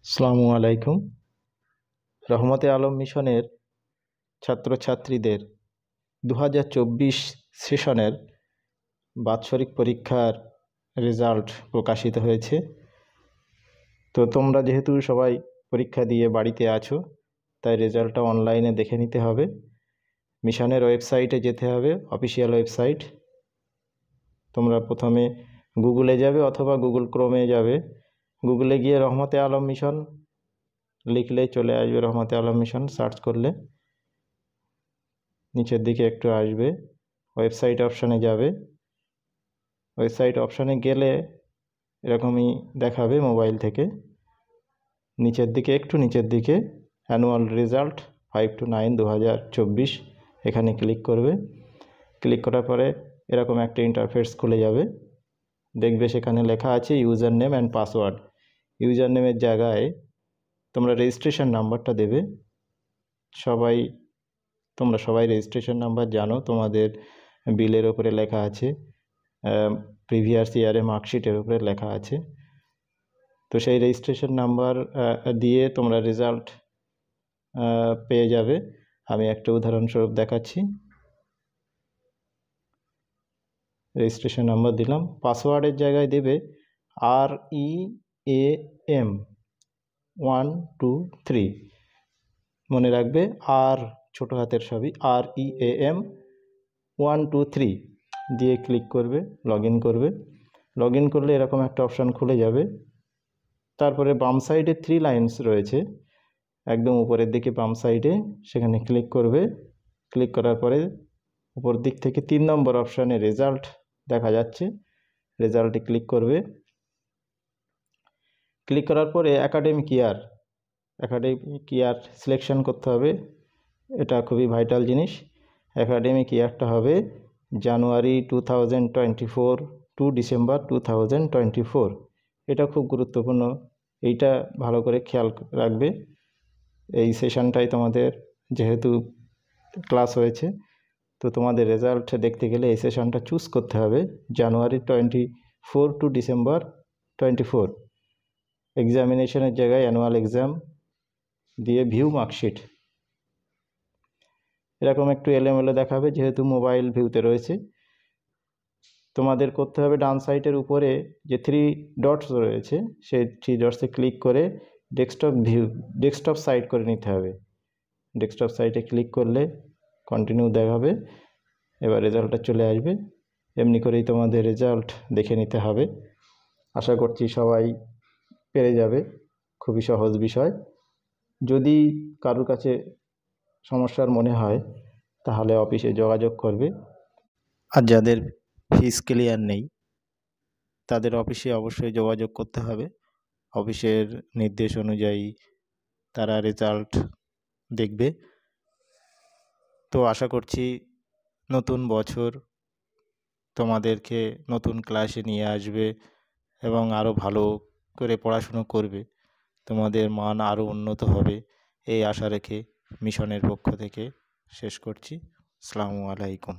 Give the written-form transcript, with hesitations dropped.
আসসালামু আলাইকুম। রহমতে আলম মিশনের ছাত্রছাত্রীদের 2024 সেশনের বাৎসরিক পরীক্ষার রেজাল্ট প্রকাশিত হয়েছে। তো তোমরা যেহেতু সবাই পরীক্ষা দিয়ে বাড়িতে আছো, তাই রেজাল্টটা অনলাইনে দেখে নিতে হবে। মিশনের ওয়েবসাইটে যেতে হবে, অফিসিয়াল ওয়েবসাইট। তোমরা প্রথমে গুগলে যাবে অথবা গুগল ক্রোমে যাবে। গুগলে গিয়ে রহমতে আলম মিশন লিখলে চলে আসবে। রহমতে আলম মিশন সার্চ করলে নিচের দিকে একটু আসবে, ওয়েবসাইট অপশানে যাবে। ওয়েবসাইট অপশানে গেলে এরকমই দেখাবে মোবাইল থেকে। একটু নিচের দিকে অ্যানুয়াল রেজাল্ট 5-9 2024 এখানে ক্লিক করবে। ক্লিক করার পরে এরকম একটা ইন্টারফেস খুলে যাবে। দেখবে সেখানে লেখা আছে user name and password. User নেমের জায়গায় তোমরা রেজিস্ট্রেশন নাম্বারটা দেবে। তোমরা সবাই রেজিস্ট্রেশন নাম্বার জানো, তোমাদের বিলের ওপরে লেখা আছে, প্রিভিয়াস ইয়ারে মার্কশিটের উপরে লেখা আছে। তো সেই রেজিস্ট্রেশন নাম্বার দিয়ে তোমরা রেজাল্ট পেয়ে যাবে। আমি একটা উদাহরণস্বরূপ দেখাচ্ছি। রেজিস্ট্রেশন নাম্বার দিলাম। পাসওয়ার্ডের জায়গায় দেবে REAM 1 2 3। মনে রাখবে, আর ছোট হাতের সবই REAM 1 2 3 দিয়ে ক্লিক করবে, লগ ইন করবে। লগ ইন করলে এরকম একটা অপশান খুলে যাবে। তারপরে বাম সাইডে 3 লাইনস রয়েছে, একদম উপরের দিকে বাম সাইডে, সেখানে ক্লিক করবে। ক্লিক করার পরে উপর দিক থেকে 3 নম্বর অপশানে রেজাল্ট দেখা যাচ্ছে, রেজাল্টে ক্লিক করবে। ক্লিক করার পরে একাডেমিক ইয়ার সিলেকশন করতে হবে। এটা খুবই ভাইটাল জিনিস। একাডেমিক ইয়ারটা হবে জানুয়ারি 2024 টু ডিসেম্বর 2024। এটা খুব গুরুত্বপূর্ণ, এইটা ভালো করে খেয়াল রাখবে। এই সেশনটাই তোমাদের যেহেতু ক্লাস হয়েছে, তো তোমাদের রেজাল্ট দেখতে গেলে এই সেশনটা চুজ করতে হবে, জানুয়ারি 24 টু ডিসেম্বর 24। এক্সামিনেশনের জায়গায় অ্যানুয়াল এক্সাম দিয়ে ভিউ মার্কশিট এরকম একটু এলোমেলো দেখাবে, যেহেতু মোবাইল ভিউতে রয়েছে। তোমাদের করতে হবে ডান সাইডের উপরে যে 3 ডটস রয়েছে, সেই 3 ডটসে ক্লিক করে ডেস্কটপ সাইট করে নিতে হবে। ডেস্কটপ সাইটে ক্লিক করলে কন্টিনিউ দেখাবে। এবার রেজাল্টটা চলে আসবে। এমনি করেই তোমাদের রেজাল্ট দেখে নিতে হবে। আশা করছি সবাই পেরে যাবে, খুবই সহজ বিষয়। যদি কারোর কাছে সমস্যার মনে হয় তাহলে অফিসে যোগাযোগ করবে। আর যাদের ফিস ক্লিয়ার নেই তাদের অফিসে অবশ্যই যোগাযোগ করতে হবে। অফিসের নির্দেশ অনুযায়ী তারা রেজাল্ট দেখবে। তো আশা করছি নতুন বছর তোমাদেরকে নতুন ক্লাসে নিয়ে আসবে এবং আরও ভালো করে পড়াশুনো করবে, তোমাদের মান আরও উন্নত হবে, এই আশা রেখে মিশনের পক্ষ থেকে শেষ করছি। আসসালামু আলাইকুম।